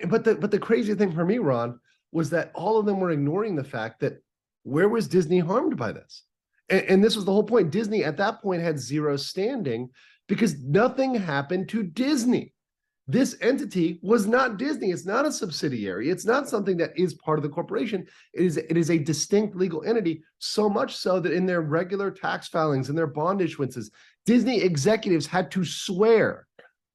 But the crazy thing for me, Ron, was that all of them were ignoring the fact that where was Disney harmed by this? And this was the whole point. Disney at that point had zero standing because nothing happened to Disney. This entity was not Disney. It's not a subsidiary. It's not something that is part of the corporation. It is a distinct legal entity, so much so that in their regular tax filings and their bond issuances, Disney executives had to swear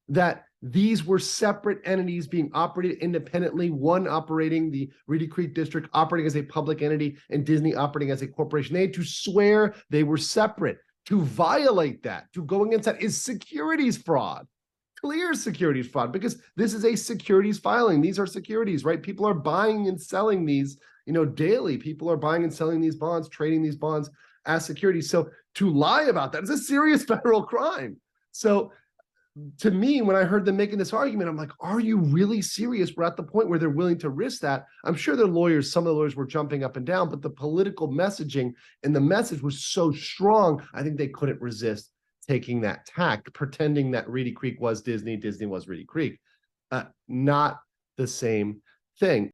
that these were separate entities being operated independently, one operating the Reedy Creek District, operating as a public entity, and Disney operating as a corporation. They had to swear they were separate. To violate that, to go against that, is securities fraud. Clear securities fraud, because this is a securities filing. These are securities, right? People are buying and selling these, daily. People are buying and selling these bonds, trading these bonds as securities. So to lie about that is a serious federal crime. So to me, when I heard them making this argument, I'm like, are you really serious? We're at the point where they're willing to risk that. I'm sure their lawyers, some of the lawyers were jumping up and down, but the political messaging and the message was so strong, I think they couldn't resist taking that tack, pretending that Reedy Creek was Disney, Disney was Reedy Creek. Not the same thing.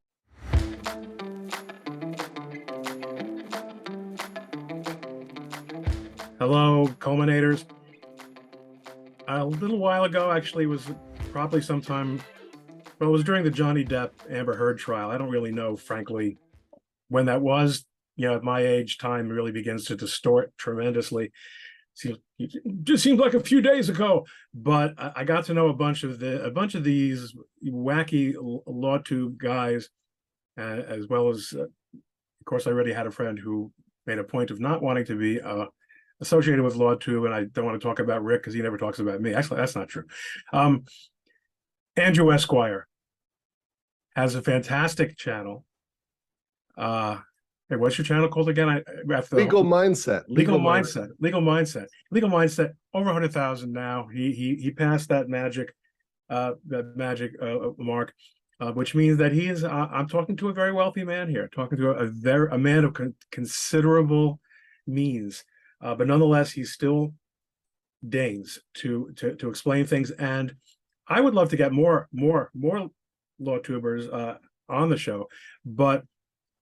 Hello, culminators. A little while ago, actually, was probably sometime, well, it was during the Johnny Depp Amber Heard trial. I don't really know, frankly, when that was. At my age, time really begins to distort tremendously. It just seems like a few days ago, but I got to know a bunch of these wacky law tube guys, as well as, of course, I already had a friend who made a point of not wanting to be associated with LawTube, and I don't want to talk about Rick because he never talks about me. Actually, that's not true. Andrew Esquire has a fantastic channel. Hey, what's your channel called again? Legal Mindset. Legal Mindset. Over 100,000 now. He passed that magic mark, which means that he is. I'm talking to a very wealthy man here. Talking to a man of considerable means. But nonetheless, he still deigns to explain things, and I would love to get more law tubers on the show. But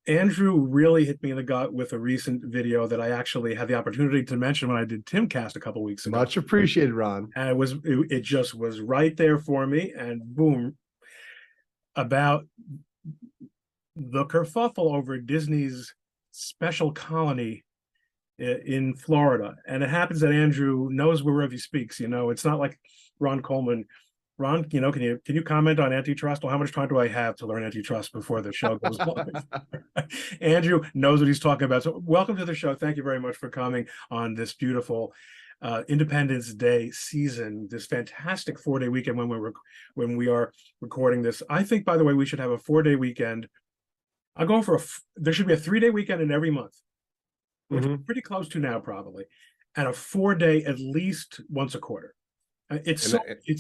Andrew really hit me in the gut with a recent video that I actually had the opportunity to mention when I did Timcast a couple weeks ago. Much appreciated, Ron. And it just was right there for me, and boom, about the kerfuffle over Disney's special colony in Florida. And it happens that Andrew knows wherever he speaks. It's not like Ron Coleman. Ron, can you comment on antitrust? Or how much time do I have to learn antitrust before the show goes live? Andrew knows what he's talking about. So welcome to the show. Thank you very much for coming on this beautiful Independence Day season, this fantastic 4-day weekend when we are recording this. I think, by the way, we should have a 4-day weekend. I'm going for there should be a 3-day weekend in every month, which we're pretty close to now, probably, and a 4-day at least once a quarter. It's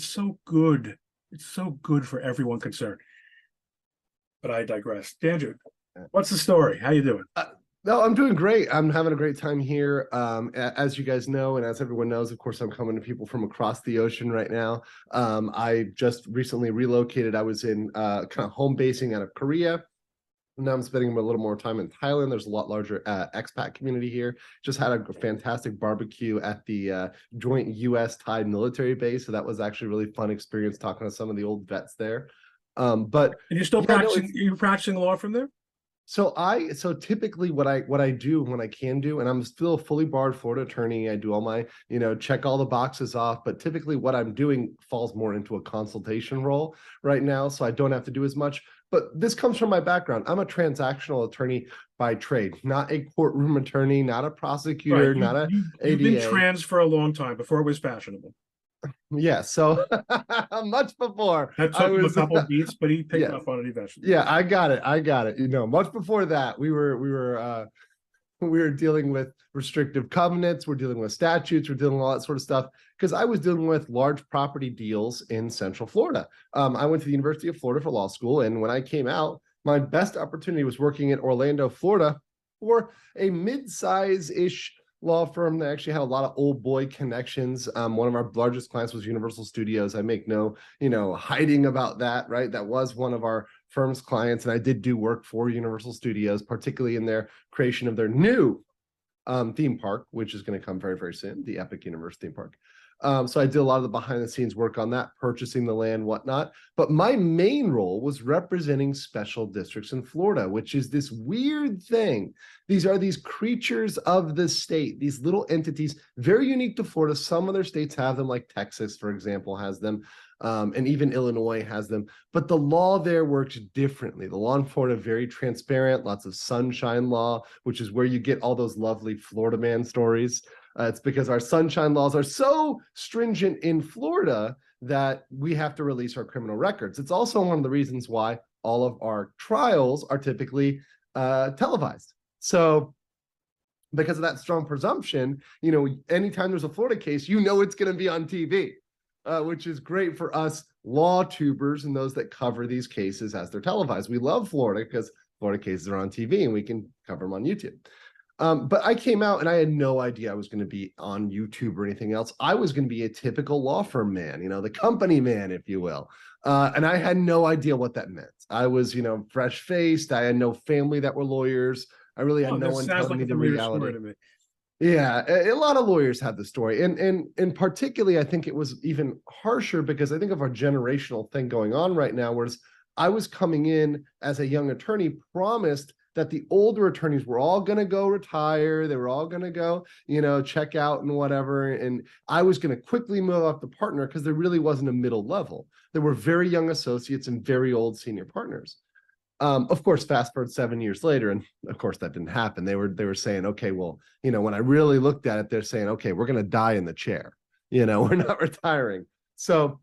so good. It's so good for everyone concerned. But I digress. Andrew, what's the story? How you doing? No, I'm doing great. I'm having a great time here. As you guys know, and as everyone knows, of course, I'm coming to people from across the ocean right now. I just recently relocated. I was in kind of home basing out of Korea. Now I'm spending a little more time in Thailand. There's a lot larger expat community here. Just had a fantastic barbecue at the joint U.S.-Thai military base. So that was actually a really fun experience talking to some of the old vets there. But and you're still practicing? You're practicing law from there? So typically what I do when I can do, and I'm still a fully barred Florida attorney. I do all my, check all the boxes off, but typically what I'm doing falls more into a consultation role right now. So I don't have to do as much, but this comes from my background. I'm a transactional attorney by trade, not a courtroom attorney, not a prosecutor, not a ADA. You've been trans for a long time before it was fashionable. Yeah, so much before. That took him a couple beats, but he picked up on it eventually. Yeah, I got it. Much before that, we were dealing with restrictive covenants, we're dealing with statutes, we're dealing with all that sort of stuff, because I was dealing with large property deals in Central Florida. I went to the University of Florida for law school, and when I came out, my best opportunity was working in Orlando, Florida, for a mid-size-ish law firm that actually had a lot of old boy connections. One of our largest clients was Universal Studios. I make no, hiding about that, right? That was one of our firm's clients, and I did do work for Universal Studios, particularly in their creation of their new theme park, which is going to come very, very soon, the Epic Universe theme park. So I did a lot of the behind the scenes work on that, purchasing the land, whatnot. But my main role was representing special districts in Florida, which is this weird thing. These are these creatures of the state, these little entities, very unique to Florida. Some other states have them, like Texas, for example, has them. And even Illinois has them. But the law there works differently. The law in Florida, very transparent, lots of sunshine law, which is where you get all those lovely Florida man stories. It's because our sunshine laws are so stringent in Florida that we have to release our criminal records. It's also one of the reasons why all of our trials are typically televised. So because of that strong presumption, anytime there's a Florida case, it's going to be on TV, which is great for us law tubers and those that cover these cases as they're televised. We love Florida because Florida cases are on TV and we can cover them on YouTube. But I came out and I had no idea I was going to be on YouTube or anything else. I was going to be a typical law firm man, the company man, if you will. And I had no idea what that meant. I was, fresh faced. I had no family that were lawyers. I really had no one telling me the reality. Yeah, a lot of lawyers had the story. And particularly, I think it was even harsher because I think of our generational thing going on right now, whereas I was coming in as a young attorney, promised that the older attorneys were all going to go retire. They were all going to go, check out and whatever. And I was going to quickly move up to partner because there really wasn't a middle level. There were very young associates and very old senior partners. Of course, fast forward 7 years later, and of course that didn't happen. They were saying, okay, well, when I really looked at it, they're saying, okay, we're going to die in the chair. We're not retiring. So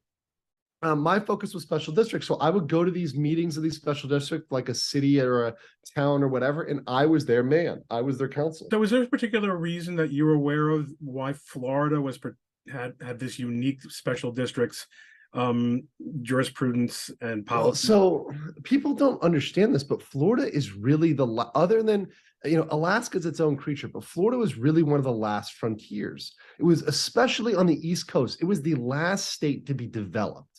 my focus was special districts. So I would go to these meetings of these special districts, like a city or a town or whatever, and I was their man. I was their counsel. So was there a particular reason that you were aware of why Florida had this unique special districts jurisprudence and policy? So people don't understand this, but Florida is really other than Alaska's its own creature, but Florida was really one of the last frontiers. It was, especially on the East Coast, it was the last state to be developed.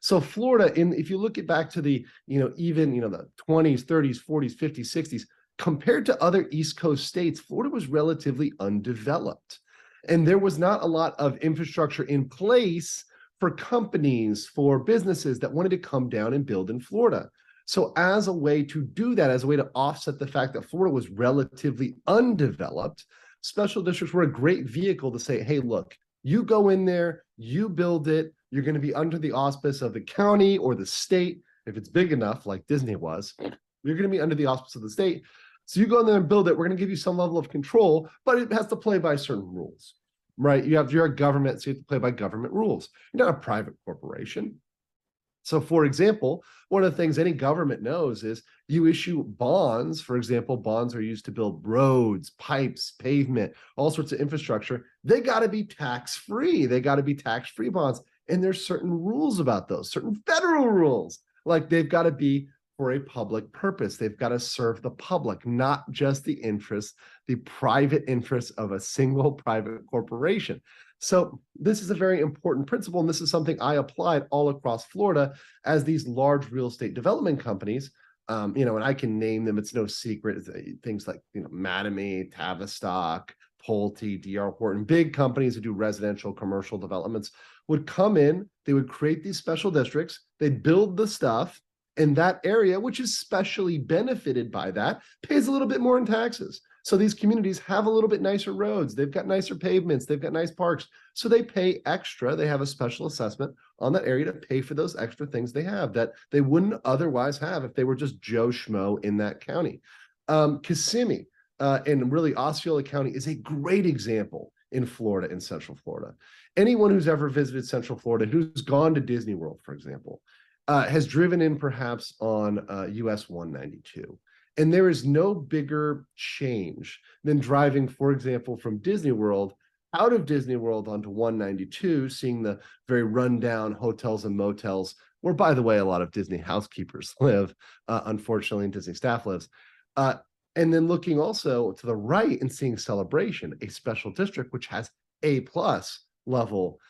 So Florida, if you look back to the, even the 20s, 30s, 40s, 50s, 60s, compared to other East Coast states, Florida was relatively undeveloped. And there was not a lot of infrastructure in place for companies, for businesses that wanted to come down and build in Florida. So as a way to do that, as a way to offset the fact that Florida was relatively undeveloped, special districts were a great vehicle to say, hey, look, you go in there, you build it, you're going to be under the auspice of the county or the state. If it's big enough, like Disney was, you're going to be under the auspice of the state. So you go in there and build it. We're going to give you some level of control, but it has to play by certain rules, right? You're a government, so you have to play by government rules. You're not a private corporation. So for example, one of the things any government knows is you issue bonds. For example, bonds are used to build roads, pipes, pavement, all sorts of infrastructure. They got to be tax-free. They got to be tax-free bonds. And there's certain rules about those, certain federal rules, like they've got to be for a public purpose. They've got to serve the public, not just the interests, the private interests of a single private corporation. So this is a very important principle, and this is something I applied all across Florida as these large real estate development companies, and I can name them, it's no secret, things like, Mattamy, Tavistock, Pulte, D.R. Horton, big companies that do residential, commercial developments would come in, they would create these special districts, they'd build the stuff, and that area, which is specially benefited by that, pays a little bit more in taxes. So these communities have a little bit nicer roads, they've got nicer pavements, they've got nice parks, so they pay extra, they have a special assessment on that area to pay for those extra things they have that they wouldn't otherwise have if they were just Joe Schmo in that county. Kissimmee, and really Osceola County is a great example in Florida, in Central Florida. Anyone who's ever visited Central Florida, who's gone to Disney World, for example, has driven in perhaps on US 192. And there is no bigger change than driving, for example, from Disney World out of Disney World onto 192, seeing the very rundown hotels and motels, where, by the way, a lot of Disney housekeepers live, unfortunately, and Disney staff lives. And then looking also to the right and seeing Celebration, a special district which has A plus level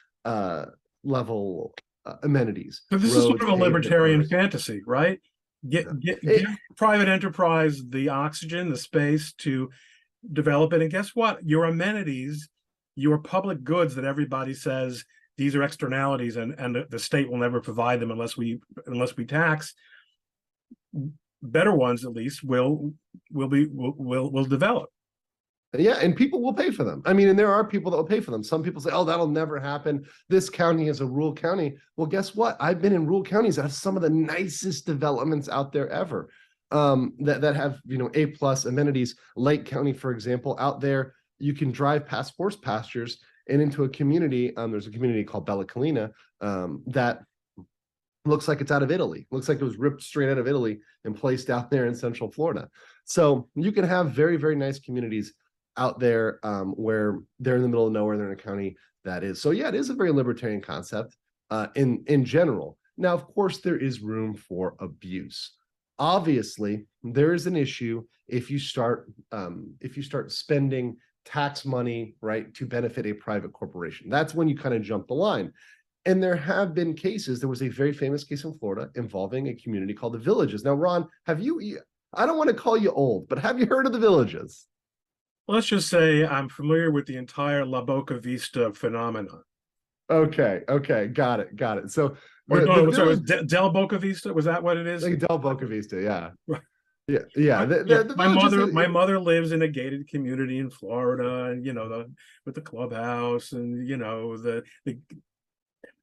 amenities. But this is sort Roads, of a pavement, libertarian bridges. fantasy, right? Yeah. Give private enterprise the oxygen, the space to develop it. And guess what? Your amenities, your public goods that everybody says these are externalities and the state will never provide them unless we tax, better ones at least will develop. Yeah, and people will pay for them. I mean, and there are people that will pay for them. Some people say, oh, that'll never happen. This county is a rural county. Well, guess what? I've been in rural counties that have some of the nicest developments out there ever, that have, A plus amenities. Lake County, for example, out there, you can drive past horse pastures and into a community. There's a community called Bella Collina that looks like it's out of Italy. Looks like it was ripped straight out of Italy and placed out there in Central Florida. So you can have very, very nice communities out there where they're in the middle of nowhere. They're in a county that is. So yeah, it is a very libertarian concept in general. Now, of course, there is room for abuse. Obviously, there is an issue if you start spending tax money, right, to benefit a private corporation. That's when you kind of jump the line. And there have been cases. There was a very famous case in Florida involving a community called the Villages. Now, Ron, I don't want to call you old, but have you heard of the Villages? Let's just say I'm familiar with the entire La Boca Vista phenomenon. Okay, got it. So, sorry, Del Boca Vista, was that what it is? Like Del Boca Vista, yeah. My mother lives in a gated community in Florida, and with the clubhouse, and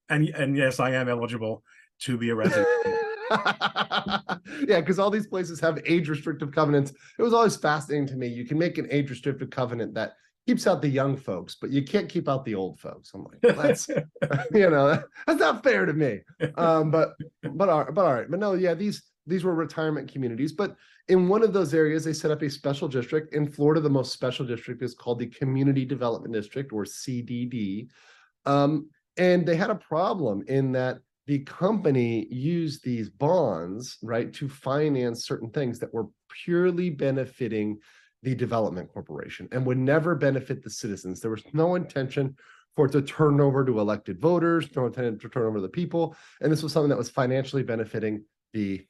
and yes, I am eligible to be a resident. Yeah, because all these places have age restrictive covenants. It was always fascinating to me. You can make an age restrictive covenant that keeps out the young folks, but you can't keep out the old folks. I'm like, well, that's that's not fair to me. But all right. But no, yeah, these were retirement communities. But in one of those areas, they set up a special district. In Florida, the most special district is called the Community Development District, or CDD. And they had a problem in that the company used these bonds, right, to finance certain things that were purely benefiting the development corporation and would never benefit the citizens. There was no intention for it to turn over to elected voters, no intention to turn over to the people. And this was something that was financially benefiting the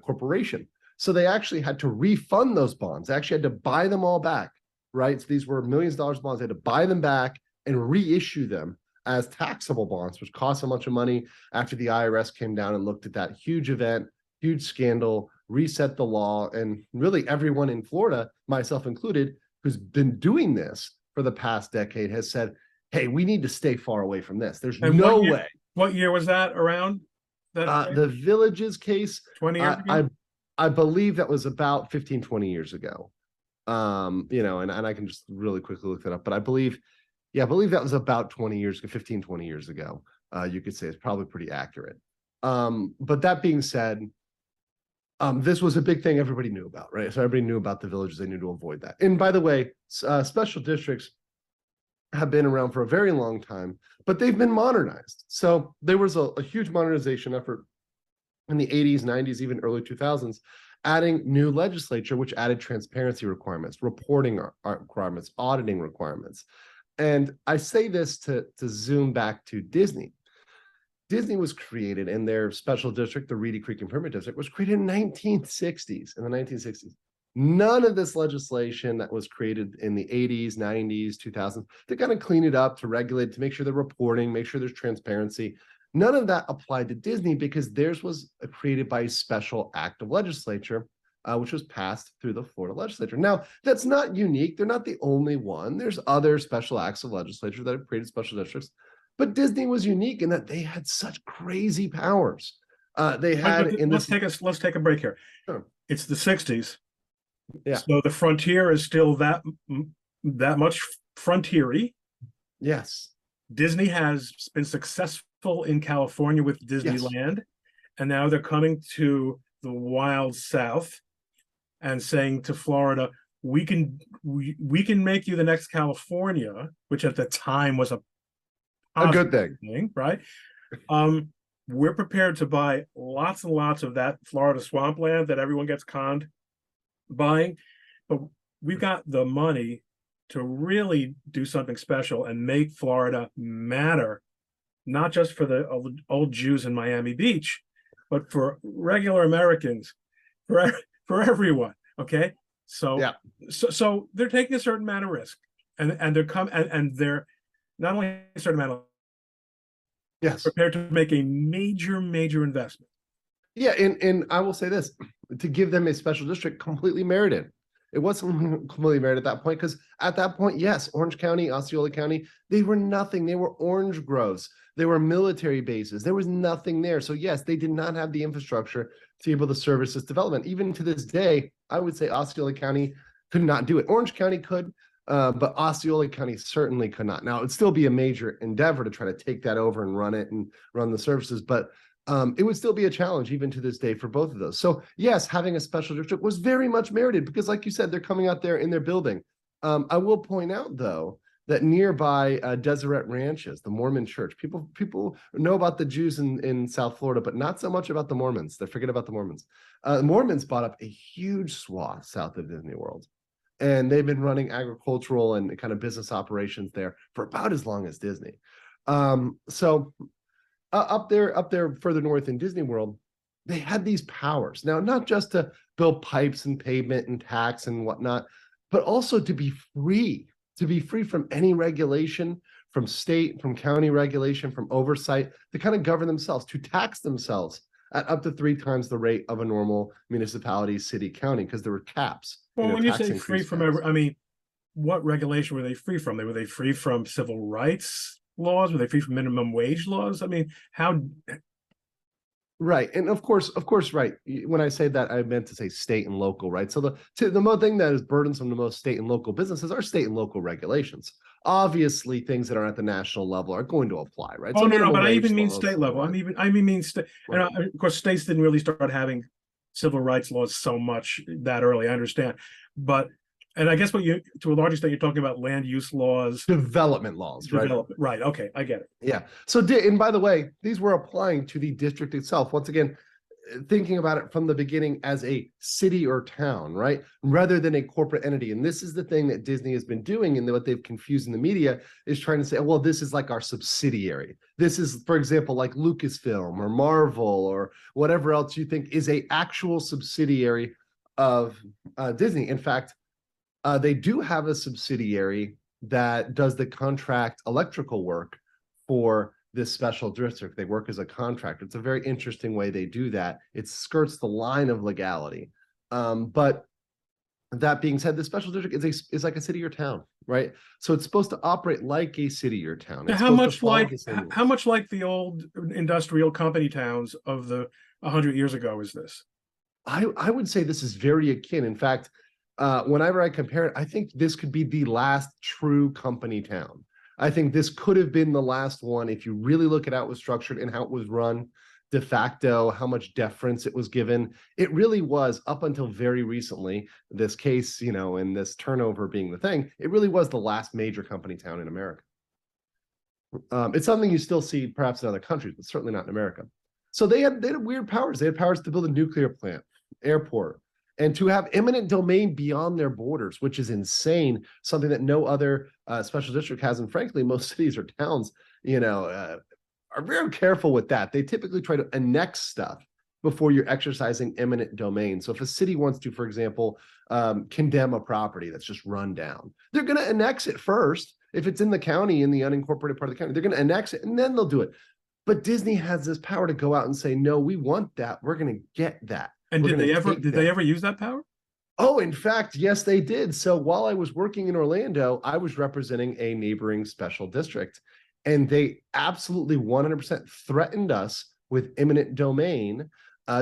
corporation. So they actually had to refund those bonds. They actually had to buy them all back, right? So these were millions of dollars bonds. They had to buy them back and reissue them as taxable bonds, which cost a bunch of money after the IRS came down and looked at that huge event, huge scandal, reset the law. And really everyone in Florida, myself included, who's been doing this for the past decade has said, hey, we need to stay far away from this. There's no way. What year was that around? The Villages case, 20 years ago? I believe that was about 15, 20 years ago. And I can just really quickly look that up, but I believe that was about 20 years ago, 15, 20 years ago. You could say it's probably pretty accurate. But that being said, this was a big thing everybody knew about, right? So everybody knew about the Villages. They knew to avoid that. And by the way, special districts have been around for a very long time, but they've been modernized. So there was a huge modernization effort in the 80s, 90s, even early 2000s, adding new legislature, which added transparency requirements, reporting requirements, auditing requirements. And I say this to zoom back to Disney. Disney was created in their special district, the Reedy Creek Improvement District, was created in the 1960s. None of this legislation that was created in the 80s, 90s, 2000s, to kind of clean it up, to regulate, to make sure they're reporting, make sure there's transparency. None of that applied to Disney because theirs was created by a special act of legislature, which was passed through the Florida legislature. Now, that's not unique. They're not the only one. There's other special acts of legislature that have created special districts, but Disney was unique in that they had such crazy powers. Let's take a break here. Sure. It's the 60s. Yeah. So the frontier is still that much frontiery. Yes. Disney has been successful in California with Disneyland, yes. And now they're coming to the wild South and saying to Florida, we can make you the next California, which at the time was a good thing, right? We're prepared to buy lots and lots of that Florida swampland that everyone gets conned buying, but we've got the money to really do something special and make Florida matter, not just for the old Jews in Miami Beach, but for regular Americans, for everyone. Okay, so Yeah. so they're taking a certain amount of risk, and they're not only a certain amount of Yes. prepared to make a major investment. Yeah, and I will say this, to give them a special district completely merited. It wasn't completely merited at that point, because at that point, yes, Orange County, Osceola County, they were nothing. They were orange groves. They were military bases. There was nothing there. So yes, they did not have the infrastructure to be able to service this development. Even to this day, I would say Osceola County could not do it. Orange County could, but Osceola County certainly could not. Now, it'd still be a major endeavor to try to take that over and run it and run the services, but it would still be a challenge even to this day for both of those. So yes, having a special district was very much merited because, like you said, they're coming out there in their building. I will point out, though, that nearby Deseret Ranches, the Mormon church, people know about the Jews in South Florida, but not so much about the Mormons. They forget about the Mormons. Mormons bought up a huge swath south of Disney World, and they've been running agricultural and kind of business operations there for about as long as Disney. So up there further north in Disney World, they had these powers. Now, not just to build pipes and pavement and tax and whatnot, but also to be free from any regulation, from state, from county regulation, from oversight, to kind of govern themselves, to tax themselves at up to 3 times the rate of a normal municipality, city, county, because there were caps. Well, when you say tax free increase from caps. I mean, what regulation were they free from? Were they free from civil rights laws? Were they free from minimum wage laws? I mean, how? Right. And of course, right. When I say that, I meant to say state and local, right? So the most thing that is burdensome to most state and local businesses are state and local regulations. Obviously, things that are at the national level are going to apply, right? Oh, So no, but I minimum even wage mean laws, state level. right? I mean state. Right. And of course, states didn't really start having civil rights laws so much that early. I understand, but and I guess to a large extent, you're talking about land use laws, Development laws, right? development. Right. Okay, I get it. Yeah. So, and by the way, these were applying to the district itself. Once again, thinking about it from the beginning as a city or town, right? Rather than a corporate entity. And this is the thing that Disney has been doing, and what they've confused in the media is trying to say, well, this is like our subsidiary. This is, for example, like Lucasfilm or Marvel or whatever else you think is a actual subsidiary of Disney. In fact, they do have a subsidiary that does the contract electrical work for this special district. They work as a contractor. It's a very interesting way they do that. It skirts the line of legality. But that being said, the special district is like a city or town, right? So it's supposed to operate like a city or town. It's How supposed much to follow like the same how rules. much like the old industrial company towns of the 100 years ago is this? I would say this is very akin. In fact, whenever I compare it, I think this could be the last true company town. I think this could have been the last one if you really look at how it was structured and how it was run de facto, how much deference it was given. It really was, up until very recently, this case, and this turnover being the thing, it really was the last major company town in America. It's something you still see perhaps in other countries, but certainly not in America. So they had weird powers. They had powers to build a nuclear plant, airport, and to have eminent domain beyond their borders, which is insane, something that no other special district has. And frankly, most cities or towns, are very careful with that. They typically try to annex stuff before you're exercising eminent domain. So if a city wants to, for example, condemn a property that's just run down, they're going to annex it first. If it's in the county, in the unincorporated part of the county, they're going to annex it and then they'll do it. But Disney has this power to go out and say, no, we want that. We're going to get that. And did they ever use that power? Oh, in fact, yes, they did. So while I was working in Orlando, I was representing a neighboring special district, and they absolutely 100% threatened us with eminent domain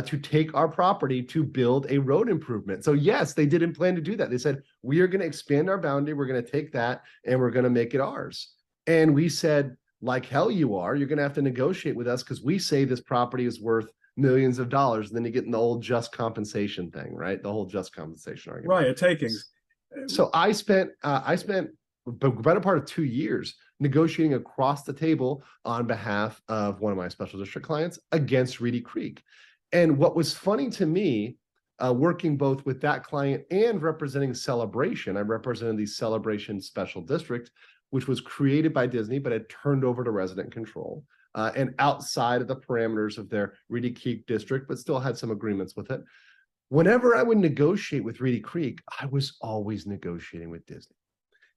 to take our property to build a road improvement. So yes, they didn't plan to do that. They said, we are going to expand our boundary. We're going to take that and we're going to make it ours. And we said, like hell you are. You're going to have to negotiate with us because we say this property is worth millions of dollars. And then you get in the old just compensation thing, right? The whole just compensation argument. Right, a takings. So I spent the better part of 2 years negotiating across the table on behalf of one of my special district clients against Reedy Creek. And what was funny to me, working both with that client and representing Celebration. I represented the Celebration Special District, which was created by Disney, but had turned over to resident control. And outside of the parameters of their Reedy Creek district, but still had some agreements with it. Whenever I would negotiate with Reedy Creek, I was always negotiating with Disney.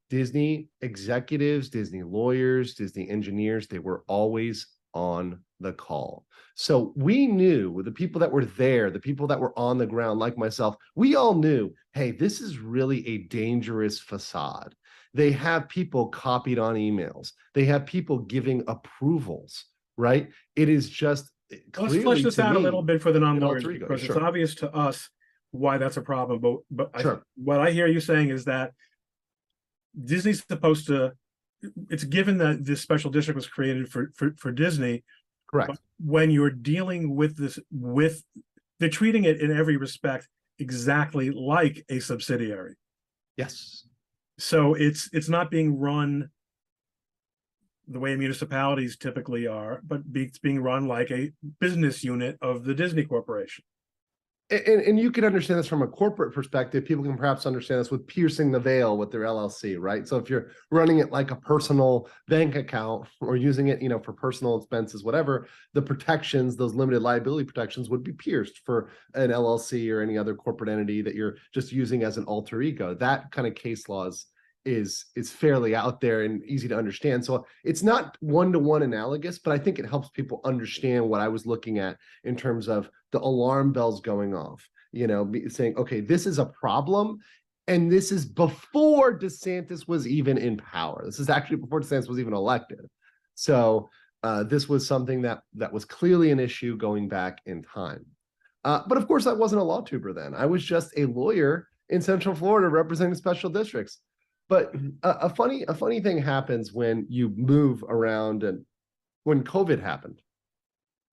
Disney executives, Disney lawyers, Disney engineers, they were always on the call. So we knew, the people that were there, the people that were on the ground like myself, we all knew, hey, this is really a dangerous facade. They have people copied on emails. They have people giving approvals, right? It is just Let's flesh this out a little bit for the non-lawyers, because sure. it's obvious to us why that's a problem. But Sure. What I hear you saying is that Disney's supposed to, it's given that this special district was created for Disney. Correct. When you're dealing with this, they're treating it in every respect exactly like a subsidiary. Yes. So it's not being run the way municipalities typically are, but it's being run like a business unit of the Disney Corporation. And you can understand this from a corporate perspective. People can perhaps understand this with piercing the veil with their LLC, right? So if you're running it like a personal bank account or using it, for personal expenses, whatever, the protections, those limited liability protections would be pierced for an LLC or any other corporate entity that you're just using as an alter ego. That kind of case law is fairly out there and easy to understand. So it's not one-to-one analogous, but I think it helps people understand what I was looking at in terms of the alarm bells going off, saying, okay, this is a problem. And this is before DeSantis was even in power. This is actually before DeSantis was even elected. So this was something that was clearly an issue going back in time. But of course, I wasn't a law tuber then. I was just a lawyer in Central Florida representing special districts. But a funny thing happens when you move around, and when COVID happened.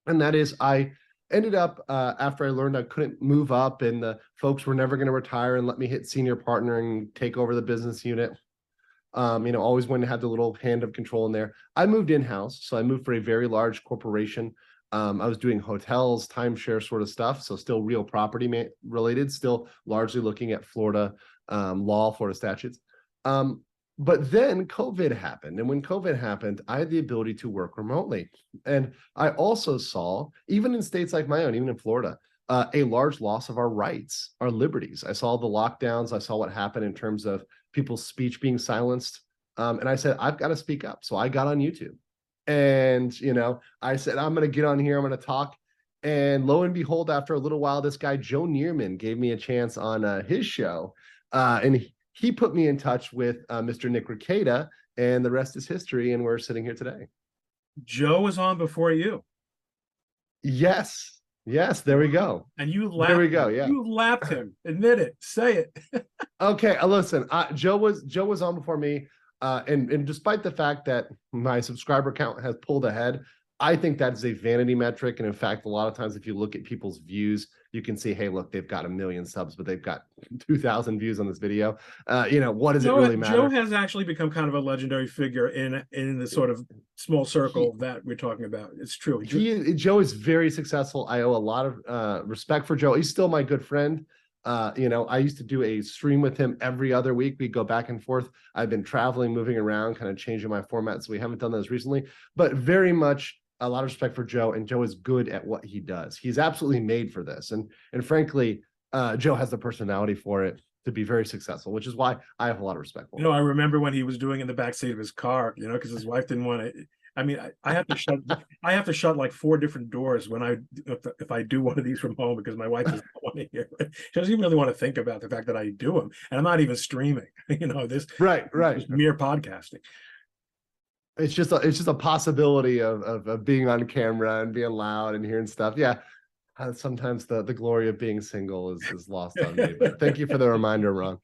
And that is, I ended up, after I learned I couldn't move up and the folks were never going to retire and let me hit senior partner and take over the business unit, always wanted to have the little hand of control in there. I moved in-house. So I moved for a very large corporation. I was doing hotels, timeshare sort of stuff. So still real property related, still largely looking at Florida law, Florida statutes. But then COVID happened. And when COVID happened, I had the ability to work remotely. And I also saw, even in states like my own, even in Florida, a large loss of our rights, our liberties. I saw the lockdowns. I saw what happened in terms of people's speech being silenced. And I said, I've got to speak up. So I got on YouTube. And, I said, I'm going to get on here. I'm going to talk. And lo and behold, after a little while, this guy, Joe Neerman, gave me a chance on his show. And he put me in touch with Mr. Nick Rekieta, and the rest is history. And we're sitting here today. Joe was on before you. Yes. There we go. And you lapped. There we go. Yeah. You lapped him. Admit it. Say it. Okay. Listen, Joe was on before me. And despite the fact that my subscriber count has pulled ahead, I think that is a vanity metric. And in fact, a lot of times if you look at people's views, you can see, hey, look, they've got 1 million subs, but they've got 2,000 views on this video. What does it really matter? Joe has actually become kind of a legendary figure in the sort of small circle that we're talking about. It's true. Joe is very successful. I owe a lot of respect for Joe. He's still my good friend. I used to do a stream with him every other week. We go back and forth. I've been traveling, moving around, kind of changing my format. So we haven't done those recently, but very much a lot of respect for Joe, and Joe is good at what he does. He's absolutely made for this. And frankly, Joe has the personality for it to be very successful, which is why I have a lot of respect for him. I remember when he was doing it in the backseat of his car, because his wife didn't want to. I mean, I have to shut like 4 different doors when if I do one of these from home, because my wife doesn't want to hear it. She doesn't even really want to think about the fact that I do them, and I'm not even streaming. This right, mere podcasting. It's just a possibility of being on camera and being loud and hearing stuff. Yeah, sometimes the glory of being single is lost on me. But thank you for the reminder, Ron.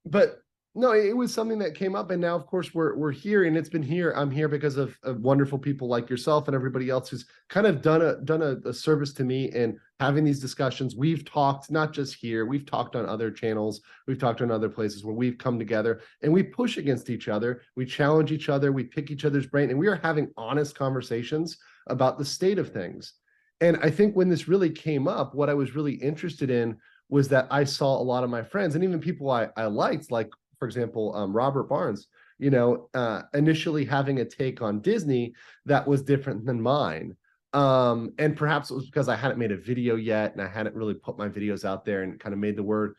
But no, it was something that came up, and now, of course, we're here, and it's been here. I'm here because of wonderful people like yourself and everybody else who's kind of done a service to me in having these discussions. We've talked not just here, we've talked on other channels, we've talked on other places where we've come together and we push against each other, we challenge each other, we pick each other's brain, and we are having honest conversations about the state of things. And I think when this really came up, what I was really interested in was that I saw a lot of my friends and even people I liked, like, for example, Robert Barnes, initially having a take on Disney that was different than mine. And perhaps it was because I hadn't made a video yet and I hadn't really put my videos out there and kind of made the word.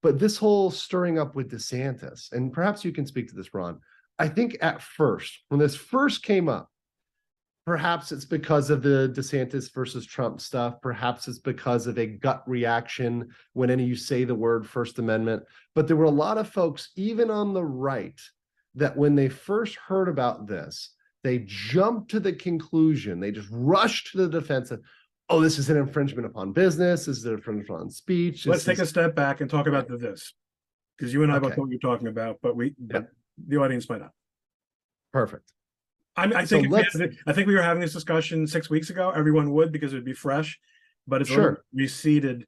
But this whole stirring up with DeSantis, and perhaps you can speak to this, Ron. I think at first, when this first came up, perhaps it's because of the DeSantis versus Trump stuff. Perhaps it's because of a gut reaction when any you say the word First Amendment. But there were a lot of folks, even on the right, that when they first heard about this, they jumped to the conclusion. They just rushed to the defense of, oh, this is an infringement upon business. This is an infringement on speech. Let's take a step back and talk about this, because you and I both know what you're talking about, but the audience might not. Perfect. I think we were having this discussion 6 weeks ago. Everyone would, because it would be fresh, but it's receded.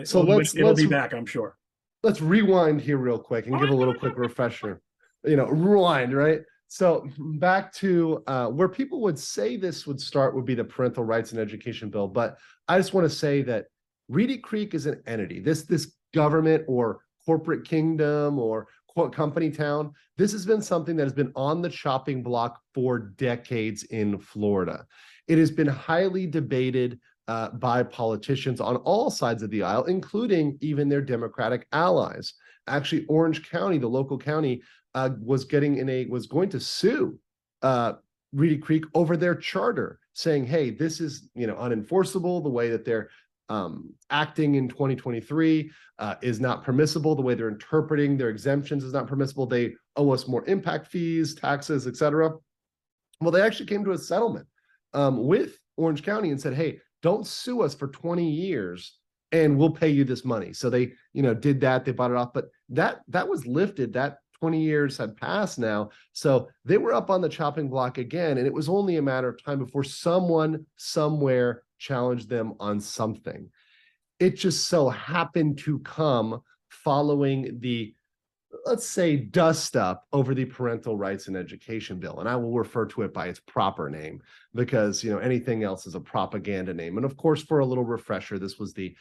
So it'll be back, I'm sure. Let's rewind here real quick and give a little quick refresher. Rewind, right? So back to where people would say this would start would be the Parental Rights and Education Bill. But I just want to say that Reedy Creek is an entity. This government or corporate kingdom or company town, this has been something that has been on the chopping block for decades in Florida. It has been highly debated by politicians on all sides of the aisle, including even their Democratic allies. Actually, Orange County, the local county, was going to sue Reedy Creek over their charter, saying, hey, this is unenforceable. The way that they're acting in 2023 is not permissible. The way they're interpreting their exemptions is not permissible. They owe us more impact fees, taxes, etc. Well, they actually came to a settlement with Orange County and said, hey, don't sue us for 20 years and we'll pay you this money. So they, did that. They bought it off, but that was lifted. That 20 years had passed now. So they were up on the chopping block again. And it was only a matter of time before someone somewhere challenged them on something. It just so happened to come following the, let's say, dust up over the Parental Rights and Education Bill. And I will refer to it by its proper name because, anything else is a propaganda name. And of course, for a little refresher, this was the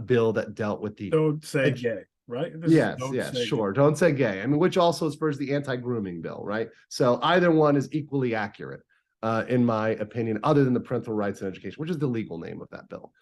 bill that dealt with the— Don't say gay, right? Yes, sure. Don't say gay. I mean, which also spurs the anti-grooming bill, right? So either one is equally accurate, in my opinion, other than the Parental Rights and Education, which is the legal name of that bill,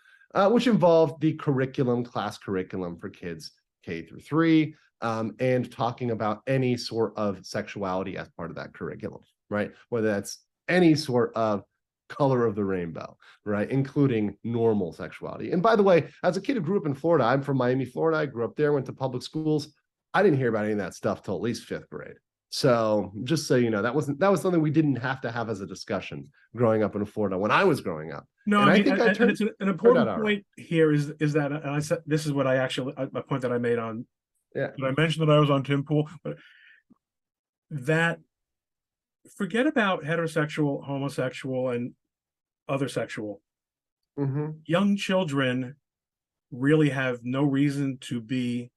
which involved the class curriculum for kids K-3, and talking about any sort of sexuality as part of that curriculum, right? Whether that's any sort of color of the rainbow, right? Including normal sexuality. And by the way, as a kid who grew up in Florida, I'm from Miami, Florida. I grew up there, went to public schools. I didn't hear about any of that stuff till at least 5th grade. So just so you know, that was something we didn't have to have as a discussion growing up in Florida when I was growing up. No, and I think it's an important point here is that, and I said this is what I actually a point that I made on. Yeah, I mentioned that I was on Tim Pool, but that forget about heterosexual, homosexual, and other sexual. Mm-hmm. Young children really have no reason to be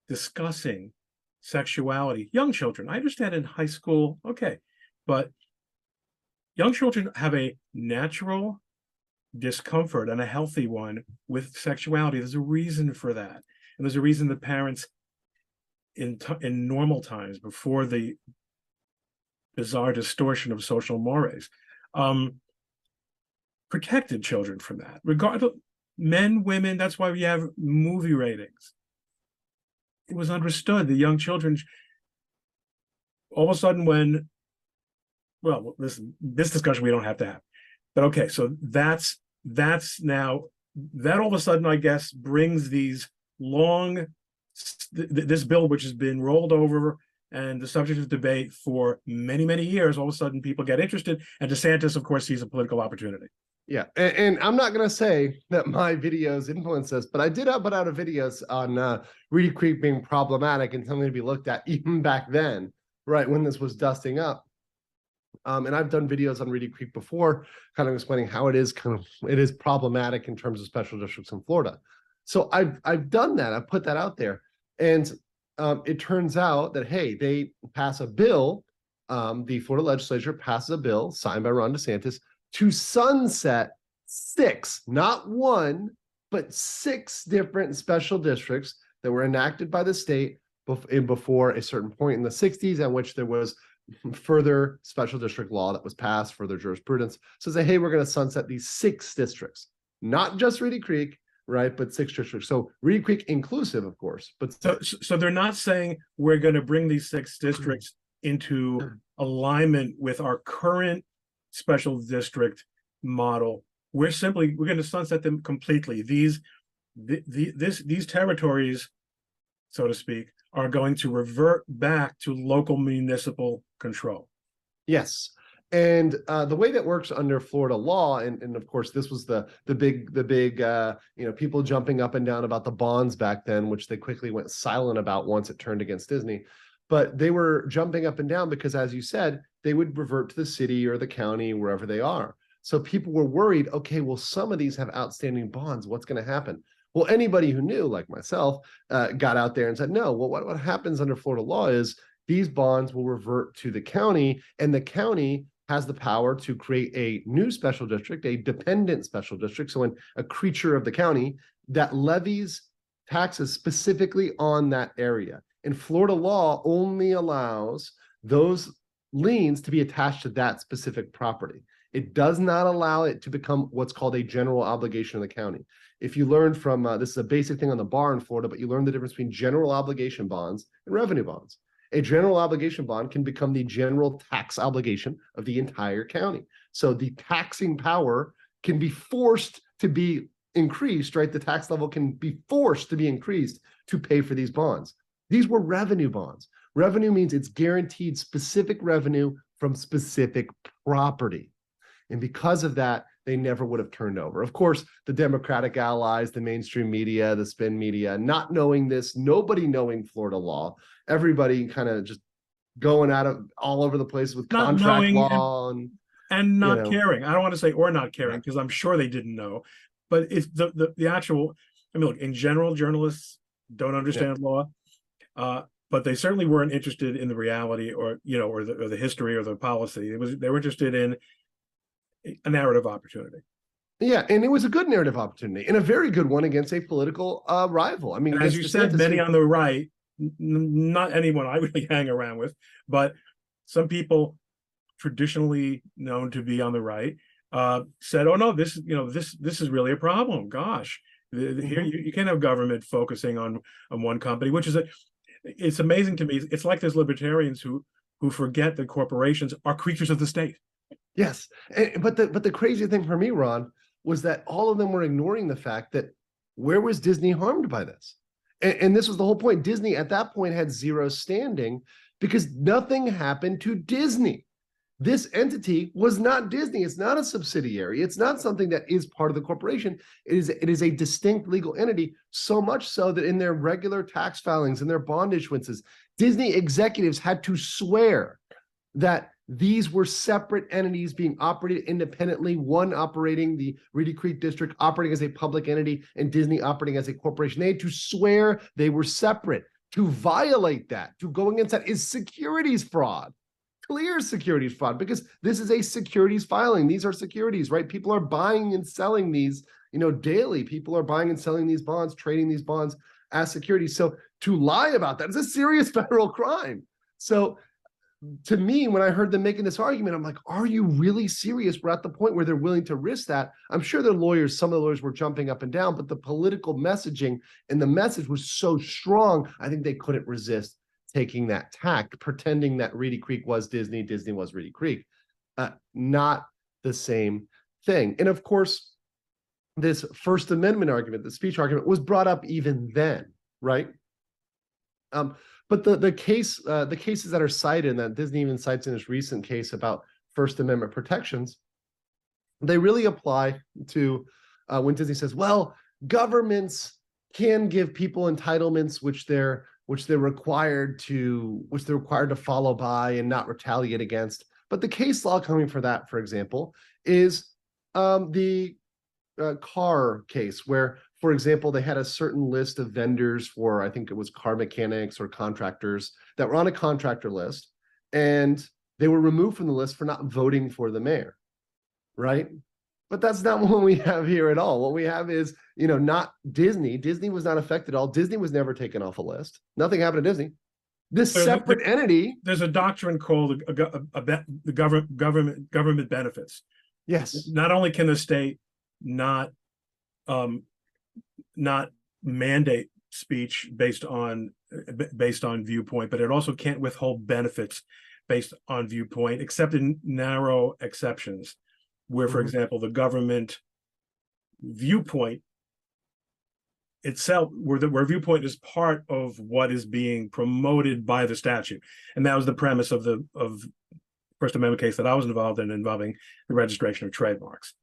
discussing sexuality. Young children, I understand in high school, okay, but young children have a natural discomfort and a healthy one with sexuality. There's a reason for that. And there's a reason that parents in normal times, before the bizarre distortion of social mores, protected children from that. Regardless, men, women, that's why we have movie ratings. It was understood the young children, all of a sudden this discussion we don't have to have. But okay, so that's now, that all of a sudden, I guess, brings these this bill, which has been rolled over and the subject of debate for many, many years, all of a sudden people get interested. And DeSantis, of course, sees a political opportunity. Yeah, and I'm not going to say that my videos influence this, but I did put out a videos on Reedy Creek being problematic and something to be looked at even back then, right, when this was dusting up. And I've done videos on Reedy Creek before, kind of explaining how it is problematic in terms of special districts in Florida. So I've done that. I've put that out there. And it turns out that, hey, they pass a bill. The Florida legislature passes a bill signed by Ron DeSantis to sunset 6, not 1, but 6 different special districts that were enacted by the state before a certain point in the 60s, at which there was further special district law that was passed, further jurisprudence. So say, hey, we're going to sunset these 6 districts, not just Reedy Creek, right? But 6 districts. So Reedy Creek inclusive, of course. But so they're not saying we're going to bring these 6 districts into alignment with our current special district model. We're going to sunset them completely. These territories, so to speak, are going to revert back to local municipal control. Yes. And the way that works under Florida law, and of course, this was the big people jumping up and down about the bonds back then, which they quickly went silent about once it turned against Disney. But they were jumping up and down because, as you said, they would revert to the city or the county, wherever they are. So people were worried, okay, well, some of these have outstanding bonds. What's going to happen? Well, anybody who knew, like myself, got out there and said, no, well, what happens under Florida law is these bonds will revert to the county, and the county has the power to create a new special district, a dependent special district. So when a creature of the county that levies taxes specifically on that area. And Florida law only allows those liens to be attached to that specific property. It does not allow it to become what's called a general obligation of the county. If you learn from, this is a basic thing on the bar in Florida, but you learn the difference between general obligation bonds and revenue bonds. A general obligation bond can become the general tax obligation of the entire county. So the taxing power can be forced to be increased, right? The tax level can be forced to be increased to pay for these bonds. These were revenue bonds. Revenue means it's guaranteed specific revenue from specific property. And because of that, they never would have turned over. Of course, the Democratic allies, the mainstream media, the spin media, not knowing this, nobody knowing Florida law, everybody kind of just going out of all over the place with Not contract knowing law and not you know. caring. I don't want to say or not caring, because I'm sure they didn't know. But it's the actual, I mean, look, in general, journalists don't understand law. But they certainly weren't interested in the reality or the history or the policy. They were interested in a narrative opportunity. Yeah, and it was a good narrative opportunity and a very good one against a political rival. I mean, as you said, many on the right, not anyone I really hang around with, but some people traditionally known to be on the right said, "Oh no, this is really a problem. Gosh, here you can't have government focusing on one company," which is it's amazing to me. It's like there's libertarians who forget that corporations are creatures of the state. Yes, but the crazy thing for me, Ron, was that all of them were ignoring the fact that where was Disney harmed by this? And this was the whole point. Disney at that point had zero standing because nothing happened to Disney. This entity was not Disney. It's not a subsidiary. It's not something that is part of the corporation. It is a distinct legal entity, so much so that in their regular tax filings and their bond issuances, Disney executives had to swear that these were separate entities being operated independently, one operating the Reedy Creek District, operating as a public entity, and Disney operating as a corporation. They had to swear they were separate. To violate that, to go against that is securities fraud. Clear securities fraud, because this is a securities filing. These are securities, right? People are buying and selling these, daily. People are buying and selling these bonds, trading these bonds as securities. So to lie about that is a serious federal crime. So to me, when I heard them making this argument, I'm like, are you really serious? We're at the point where they're willing to risk that. I'm sure their lawyers, some of the lawyers were jumping up and down, but the political messaging and the message was so strong, I think they couldn't resist taking that tack, pretending that Reedy Creek was Disney, Disney was Reedy Creek. Not the same thing. And of course, this First Amendment argument, the speech argument, was brought up even then, right? But the cases that are cited, and that Disney even cites in this recent case about First Amendment protections, they really apply to when Disney says, well, governments can give people entitlements which they're required to follow by and not retaliate against. But the case law coming for that, for example, is the car case where, for example, they had a certain list of vendors for, I think it was car mechanics or contractors that were on a contractor list, and they were removed from the list for not voting for the mayor. right? But that's not what we have here at all. What we have is, not Disney. Disney was not affected at all. Disney was never taken off a list. Nothing happened to Disney. This separate entity. There's a doctrine called the government benefits. Yes. Not only can the state not not mandate speech based on viewpoint, but it also can't withhold benefits based on viewpoint, except in narrow exceptions, where, for example, the government viewpoint itself, where viewpoint is part of what is being promoted by the statute. And that was the premise of the First Amendment case that I was involved in, involving the registration of trademarks.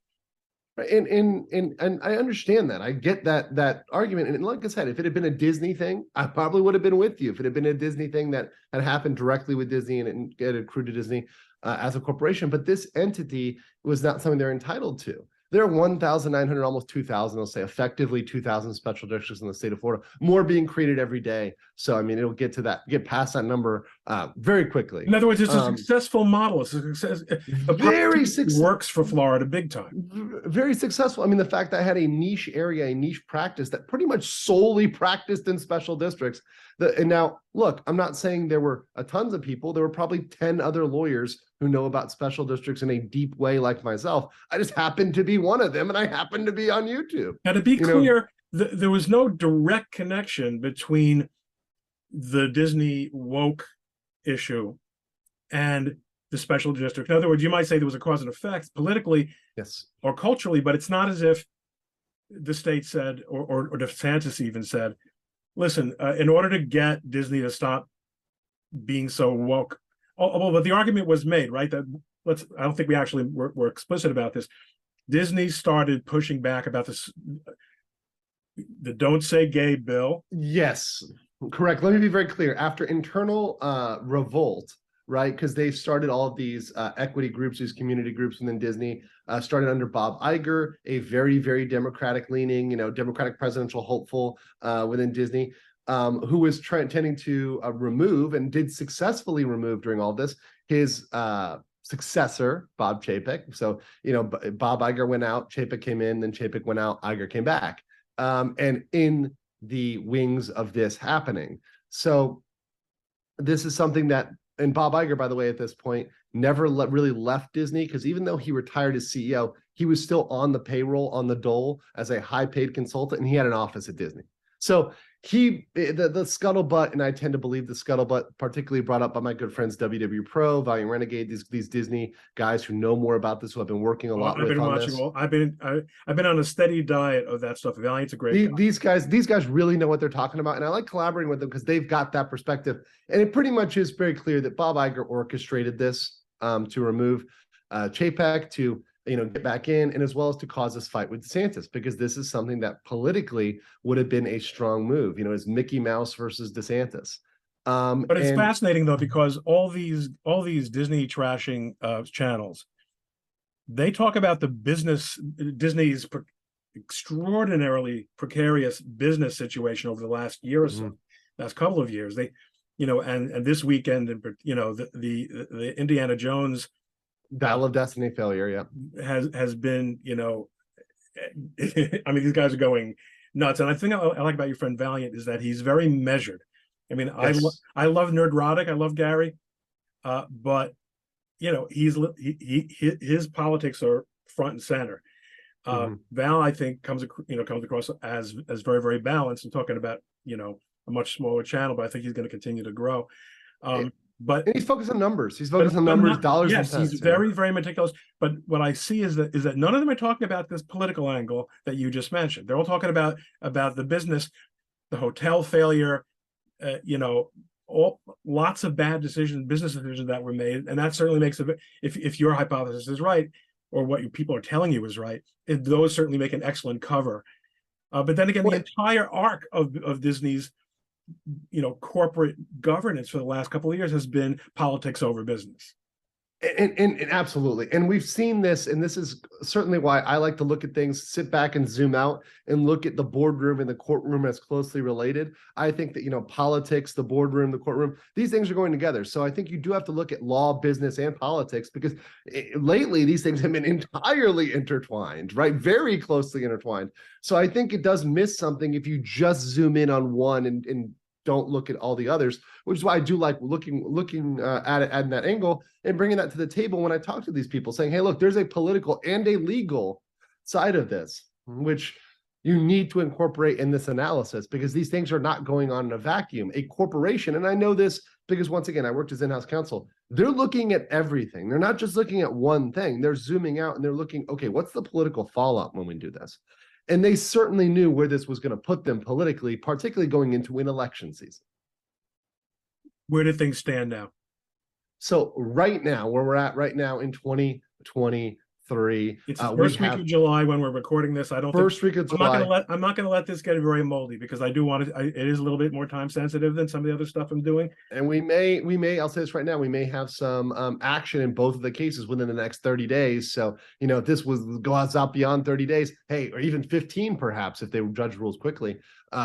And I understand that. I get that argument. And like I said, if it had been a Disney thing, I probably would have been with you. If it had been a Disney thing that had happened directly with Disney and it accrued to Disney as a corporation, but this entity was not something they're entitled to. There are 1,900, almost 2,000, I'll say effectively 2,000 special districts in the state of Florida, more being created every day. So, I mean, it'll get past that number very quickly. In other words, it's a successful model. It's a success. Very successful. Works for Florida big time. Very successful. I mean, the fact that I had a niche area, a niche practice that pretty much solely practiced in special districts. And now, look, I'm not saying there were tons of people. There were probably 10 other lawyers who know about special districts in a deep way like myself. I just happened to be one of them, and I happened to be on YouTube. Now, to be clear, there was no direct connection between the Disney woke issue and the special district. In other words, you might say there was a cause and effect politically, yes, or culturally, but it's not as if the state said, or DeSantis even said, listen, in order to get Disney to stop being so woke. But the argument was made, right? That I don't think we actually were explicit about this. Disney started pushing back about this, the Don't Say Gay bill. Yes, correct. Let me be very clear. After internal revolt, right? Because they started all of these equity groups, these community groups within Disney, started under Bob Iger, a very, very Democratic leaning, Democratic presidential hopeful within Disney. Who was tending to remove, and did successfully remove during all this, his successor, Bob Chapek. So, Bob Iger went out, Chapek came in, then Chapek went out, Iger came back. And in the wings of this happening. So this is something that, and Bob Iger, by the way, at this point, never really left Disney, because even though he retired as CEO, he was still on the payroll, on the dole as a high paid consultant, and he had an office at Disney. So the scuttlebutt, and I tend to believe the scuttlebutt, particularly brought up by my good friends WW Pro, Valiant Renegade, these Disney guys who know more about this, who have been working a lot with on this. I've been on a steady diet of that stuff. Valiant's a great guy. These guys really know what they're talking about, and I like collaborating with them because they've got that perspective. And it pretty much is very clear that Bob Iger orchestrated this to remove Chapek, to get back in, and as well as to cause this fight with DeSantis, because this is something that politically would have been a strong move. It's Mickey Mouse versus DeSantis. But it's fascinating though, because all these Disney trashing channels, they talk about the Disney's extraordinarily precarious business situation over the last year or so, last couple of years. They, and this weekend, and the Indiana Jones Dial of Destiny failure, yeah, has been, I mean, these guys are going nuts. And I think I like about your friend Valiant is that he's very measured. I mean, yes. I love Nerdrotic, I love Gary, but his politics are front and center. Val, I think, comes across as very, very balanced, and talking about a much smaller channel, but I think he's going to continue to grow. But and he's focused on numbers. He's focused on numbers, dollars. Yes, and he's very, very meticulous. But what I see is that none of them are talking about this political angle that you just mentioned. They're all talking about the business, the hotel failure, lots of bad business decisions that were made, and that certainly makes it. If your hypothesis is right, or what people are telling you is right, those certainly make an excellent cover. But then again, the entire arc of Disney's corporate governance for the last couple of years has been politics over business. And absolutely. And we've seen this, and this is certainly why I like to look at things, sit back and zoom out and look at the boardroom and the courtroom as closely related. I think that, politics, the boardroom, the courtroom, these things are going together. So I think you do have to look at law, business, and politics, because lately these things have been entirely intertwined, right? Very closely intertwined. So I think it does miss something if you just zoom in on one and don't look at all the others, which is why I do like looking at it at that angle and bringing that to the table when I talk to these people, saying, hey, look, there's a political and a legal side of this, which you need to incorporate in this analysis, because these things are not going on in a vacuum. A corporation, and I know this because, once again, I worked as in-house counsel, they're looking at everything. They're not just looking at one thing. They're zooming out and they're looking, okay, what's the political fallout when we do this? And they certainly knew where this was going to put them politically, particularly going into an election season. Where do things stand now? So right now, where we're at right now in 2023, it's the first week of July when we're recording this. I don't first week of July. I'm not going to let this get very moldy, because I do want to. It is a little bit more time sensitive than some of the other stuff I'm doing. And we may. I'll say this right now. We may have some action in both of the cases within the next 30 days. So if this goes out beyond 30 days, hey, or even 15, perhaps, if they judge rules quickly,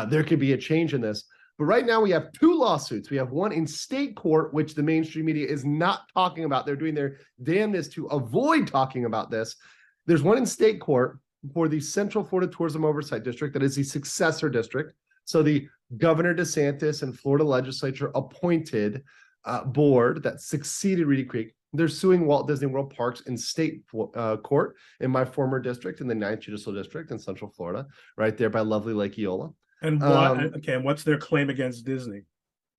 there could be a change in this. But right now we have two lawsuits. We have one in state court, which the mainstream media is not talking about. They're doing their damnedest to avoid talking about this. There's one in state court for the Central Florida Tourism Oversight District that is the successor district. So the Governor DeSantis and Florida legislature appointed board that succeeded Reedy Creek. They're suing Walt Disney World Parks in state court in my former district, in the 9th Judicial District in Central Florida, right there by lovely Lake Eola. And and what's their claim against Disney?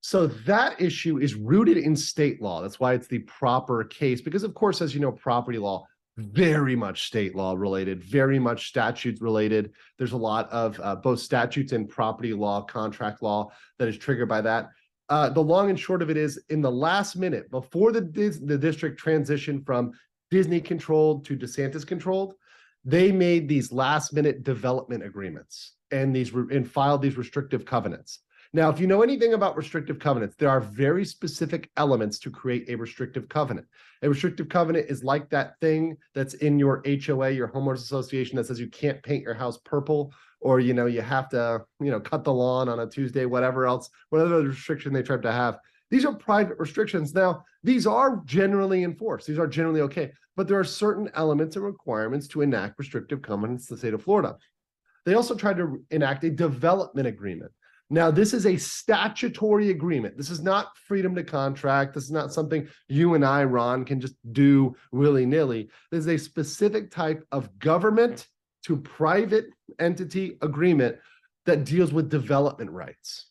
So that issue is rooted in state law. That's why it's the proper case, because, of course, as you know, property law, very much state law related, very much statutes related. There's a lot of both statutes and property law, contract law that is triggered by that. The long and short of it is, in the last minute, before the district transitioned from Disney controlled to DeSantis controlled, they made these last minute development agreements and filed these restrictive covenants. Now, if you know anything about restrictive covenants, there are very specific elements to create a restrictive covenant. A restrictive covenant is like that thing that's in your HOA, your homeowners association, that says you can't paint your house purple, or you have to cut the lawn on a Tuesday, whatever restriction they try to have. These are private restrictions. Now, these are generally enforced. These are generally okay, but there are certain elements and requirements to enact restrictive covenants in the state of Florida. They also tried to enact a development agreement. Now, this is a statutory agreement. This is not freedom to contract. This is not something you and I, Ron, can just do willy-nilly. This is a specific type of government to private entity agreement that deals with development rights.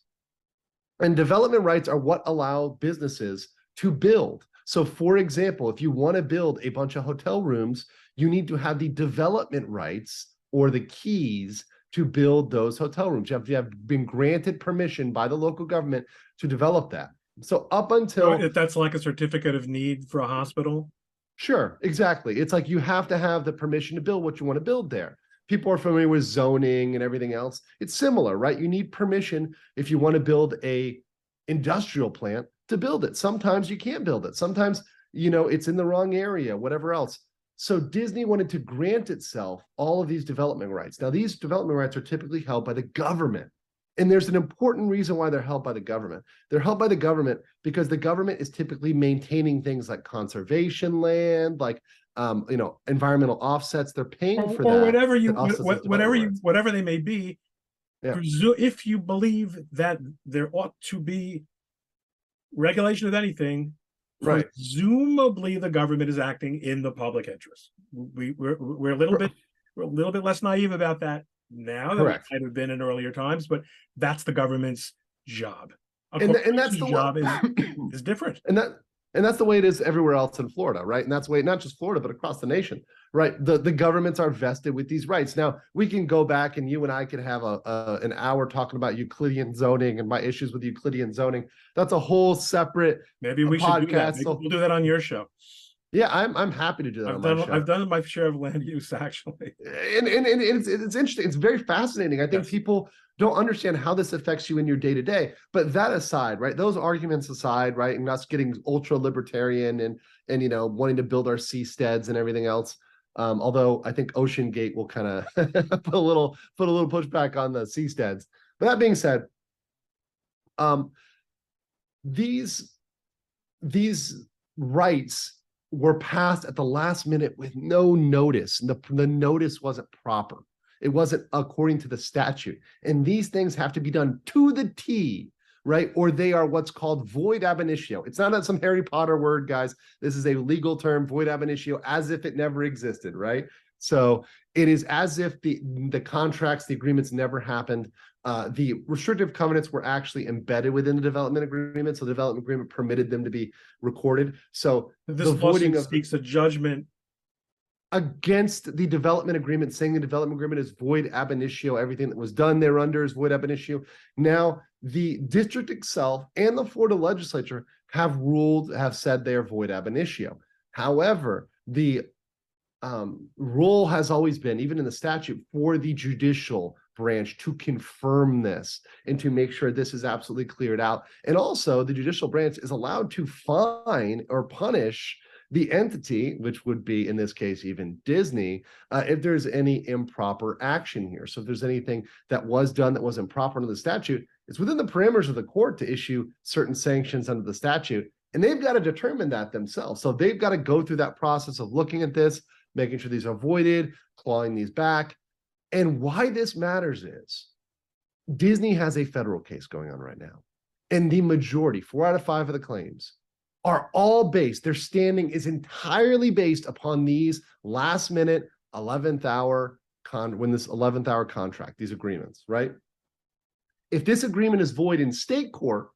And development rights are what allow businesses to build. So, for example, if you want to build a bunch of hotel rooms, you need to have the development rights or the keys to build those hotel rooms. You have been granted permission by the local government to develop that. So up until... So that's like a certificate of need for a hospital? Sure, exactly. It's like you have to have the permission to build what you want to build there. People are familiar with zoning and everything else. It's similar, right? You need permission if you want to build a industrial plant to build it. Sometimes you can't build it. Sometimes, it's in the wrong area, whatever else. So Disney wanted to grant itself all of these development rights. Now, these development rights are typically held by the government. And there's an important reason why they're held by the government. They're held by the government because the government is typically maintaining things like conservation land, like environmental offsets. They're paying for that. Or whatever they may be. Yeah. If you believe that there ought to be regulation of anything, right, presumably the government is acting in the public interest. We're a little bit less naive about that now than it might have been in earlier times, but that's the government's job. And that's the job is different. And that's the way it is everywhere else in Florida, right? And that's the way, not just Florida, but across the nation, right? The governments are vested with these rights. Now, we can go back and you and I could have an hour talking about Euclidean zoning and my issues with Euclidean zoning. That's a whole separate Maybe we should do that. Maybe we'll do that on your show. Yeah, I'm happy to do that on my show. I've done my share of land use actually. And it's interesting. It's very fascinating. I think Yes. people don't understand how this affects you in your day to day. But that aside, right? Those arguments aside, right? And us getting ultra libertarian and wanting to build our seasteads and everything else. Although I think Ocean Gate will kind of put a little pushback on the seasteads. But that being said, um, these rights were passed at the last minute with no notice. The notice wasn't proper. It wasn't according to the statute. And these things have to be done to the T, right? Or they are what's called void ab initio. It's not some Harry Potter word, guys. This is a legal term, void ab initio, as if it never existed, right? So it is as if the contracts, the agreements never happened. The restrictive covenants were actually embedded within the development agreement, so the development agreement permitted them to be recorded. So this lawsuit seeks a judgment against the development agreement, saying the development agreement is void ab initio. Everything that was done thereunder is void ab initio. Now, the district itself and the Florida legislature have said they are void ab initio. However, the rule has always been, even in the statute, for the judicial branch to confirm this and to make sure this is absolutely cleared out. And also, the judicial branch is allowed to fine or punish the entity, which would be in this case even Disney, if there's any improper action here. So if there's anything that was done that was improper under the statute, it's within the parameters of the court to issue certain sanctions under the statute, and they've got to determine that themselves. So they've got to go through that process of looking at this, making sure these are voided, clawing these back. And why this matters is Disney has a federal case going on right now. And the majority, 4 out of 5 of the claims, are all based, their standing is entirely based upon these last minute 11th hour contract, these agreements, right? If this agreement is void in state court,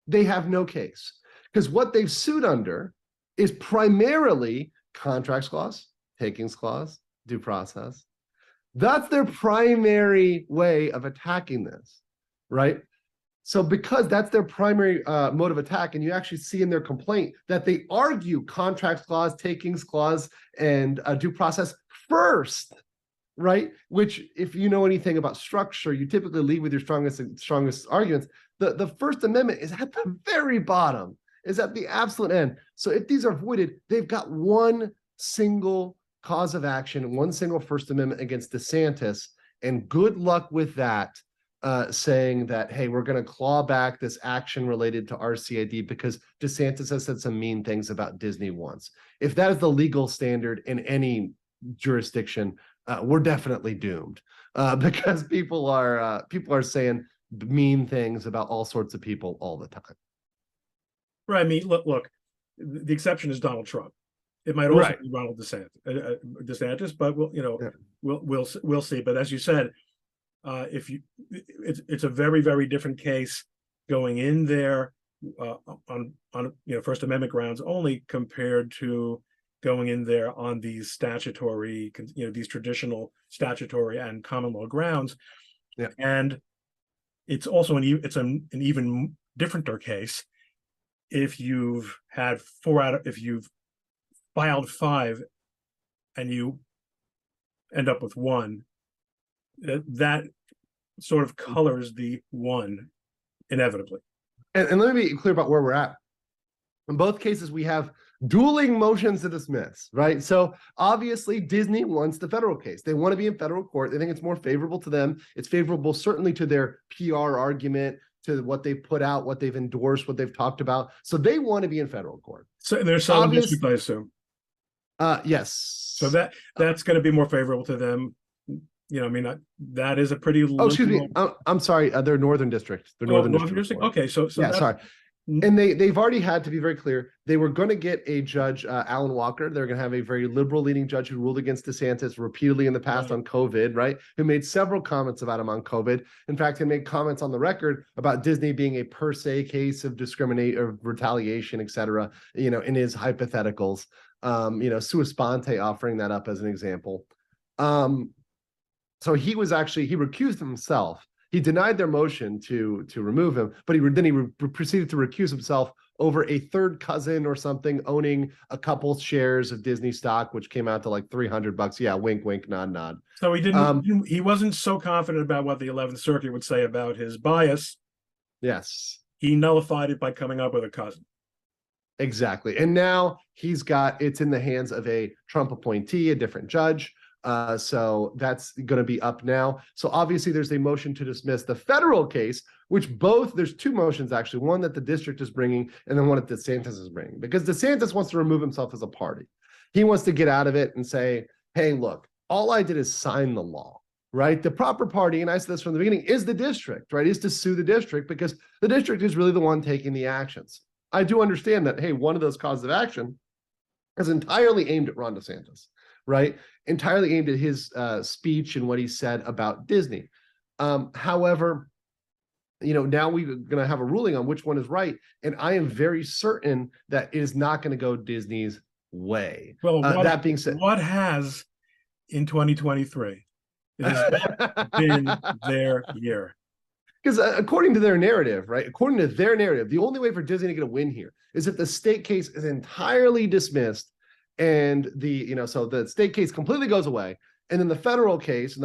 they have no case. Because what they've sued under is primarily contracts clause, takings clause, due process. That's their primary way of attacking this, right? So because that's their primary mode of attack, and you actually see in their complaint that they argue contracts clause, takings clause, and due process first, right? Which, if you know anything about structure, you typically lead with your strongest arguments. The First Amendment is at the very bottom, is at the absolute end. So if these are voided, they've got one single cause of action, one single First Amendment against DeSantis, and good luck with that, saying that, hey, we're going to claw back this action related to RCID because DeSantis has said some mean things about Disney once. If that is the legal standard in any jurisdiction, we're definitely doomed, because people are saying mean things about all sorts of people all the time. Right. I mean, look, the exception is Donald Trump. It might also be Ronald DeSantis, but we'll see. But as you said, it's a very, very different case going in there on First Amendment grounds only, compared to going in there on these statutory, these traditional statutory and common law grounds. Yeah. And it's also an even differenter case if you've filed 5 and you end up with 1, that sort of colors the 1 inevitably. And let me be clear about where we're at. In both cases, we have dueling motions to dismiss, right? So obviously Disney wants the federal case. They want to be in federal court. They think it's more favorable to them. It's favorable certainly to their PR argument, to what they've put out, what they've endorsed, what they've talked about. So they want to be in federal court. So there's Southern District, I assume. Yes. So that's going to be more favorable to them. That is a pretty. Oh, excuse me. I'm sorry. They're Northern District. They're Northern District. Okay, so yeah, sorry. And they've already had, to be very clear, they were going to get a judge, Alan Walker. They're going to have a very liberal leading judge who ruled against DeSantis repeatedly in the past on COVID, right? Who made several comments about him on COVID. In fact, he made comments on the record about Disney being a per se case of discrimination or retaliation, et cetera, in his hypotheticals, sua sponte offering that up as an example. So he recused himself He denied their motion to remove him, but then he proceeded to recuse himself over a third cousin or something owning a couple shares of Disney stock, which came out to like $300. Yeah, wink, wink, nod, nod. So he wasn't so confident about what the 11th Circuit would say about his bias. Yes. He nullified it by coming up with a cousin. Exactly. And now it's in the hands of a Trump appointee, a different judge. So that's going to be up now. So obviously there's a motion to dismiss the federal case, which there's two motions actually, one that the district is bringing and then one that DeSantis is bringing, because DeSantis wants to remove himself as a party. He wants to get out of it and say, hey, look, all I did is sign the law, right? The proper party, and I said this from the beginning, is the district, right? Is to sue the district because the district is really the one taking the actions. I do understand that, hey, one of those causes of action is entirely aimed at Ron DeSantis, right? Entirely aimed at his speech and what he said about Disney. However, now we're going to have a ruling on which one is right. And I am very certain that it is not going to go Disney's way. Well, that being said, what has in 2023? It has been their year. Because according to their narrative, right? According to their narrative, the only way for Disney to get a win here is if the state case is entirely dismissed and so the state case completely goes away. And then the federal case,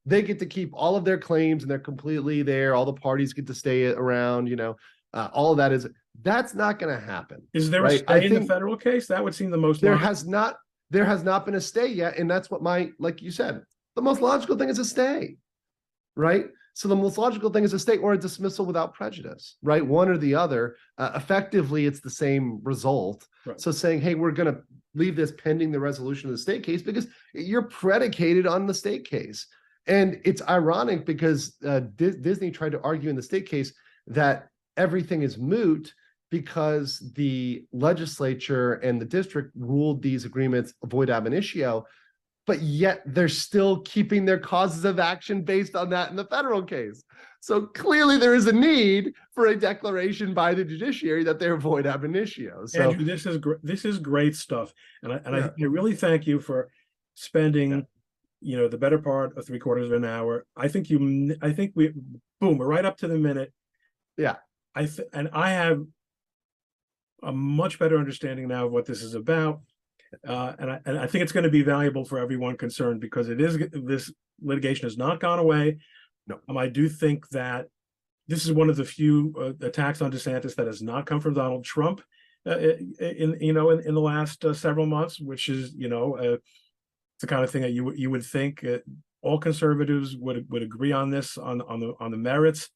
they get to keep all of their claims and they're completely there. All the parties get to stay around, all of that's not going to happen. Is there a stay in the federal case? That would seem the most logical. There has not been a stay yet. And that's what like you said, the most logical thing is a stay, right? So the most logical thing is a stay or a dismissal without prejudice, right? One or the other. Effectively, it's the same result. Right. So saying, hey, we're going to leave this pending the resolution of the state case because you're predicated on the state case. And it's ironic because Disney tried to argue in the state case that everything is moot because the legislature and the district ruled these agreements void ab initio, but yet they're still keeping their causes of action based on that in the federal case. So clearly there is a need for a declaration by the judiciary that they're void ab initio. So Andrew, this is great stuff. And I really thank you for spending, the better part of 3/4 of an hour. I think we're right up to the minute. Yeah. And I have a much better understanding now of what this is about. And I think it's going to be valuable for everyone concerned because this litigation has not gone away. No, I do think that this is one of the few attacks on DeSantis that has not come from Donald Trump in the last several months, which is it's the kind of thing that you would think all conservatives would agree on this on the merits,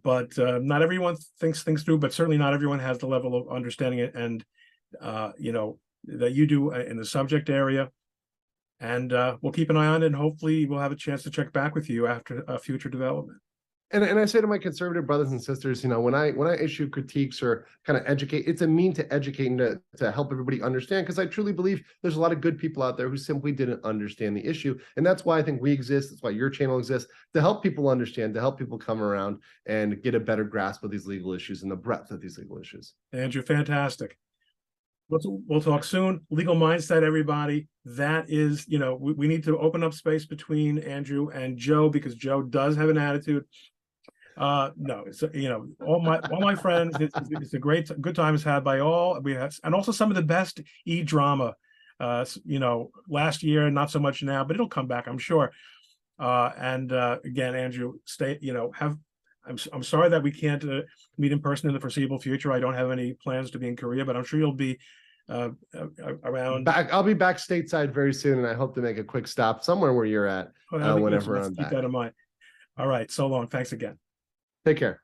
but not everyone thinks things through. But certainly not everyone has the level of understanding it and that you do in the subject area. And we'll keep an eye on it, and hopefully we'll have a chance to check back with you after a future development. And I say to my conservative brothers and sisters, when I issue critiques or kind of educate, it's a mean to educate and to help everybody understand, because I truly believe there's a lot of good people out there who simply didn't understand the issue. And that's why I think we exist. That's why your channel exists, to help people understand, to help people come around and get a better grasp of these legal issues and the breadth of these legal issues. Andrew, fantastic. We'll talk soon. Legal mindset, everybody. That is, we need to open up space between Andrew and Joe because Joe does have an attitude. No, it's all my friends. It's a good time is had by all. And also some of the best drama. Last year, not so much now, but it'll come back, I'm sure. And again, Andrew, stay. I'm sorry that we can't meet in person in the foreseeable future. I don't have any plans to be in Korea, but I'm sure you'll be around. I'll be back stateside very soon, and I hope to make a quick stop somewhere where you're at whenever I'm back. Keep that in mind. All right, so long. Thanks again. Take care.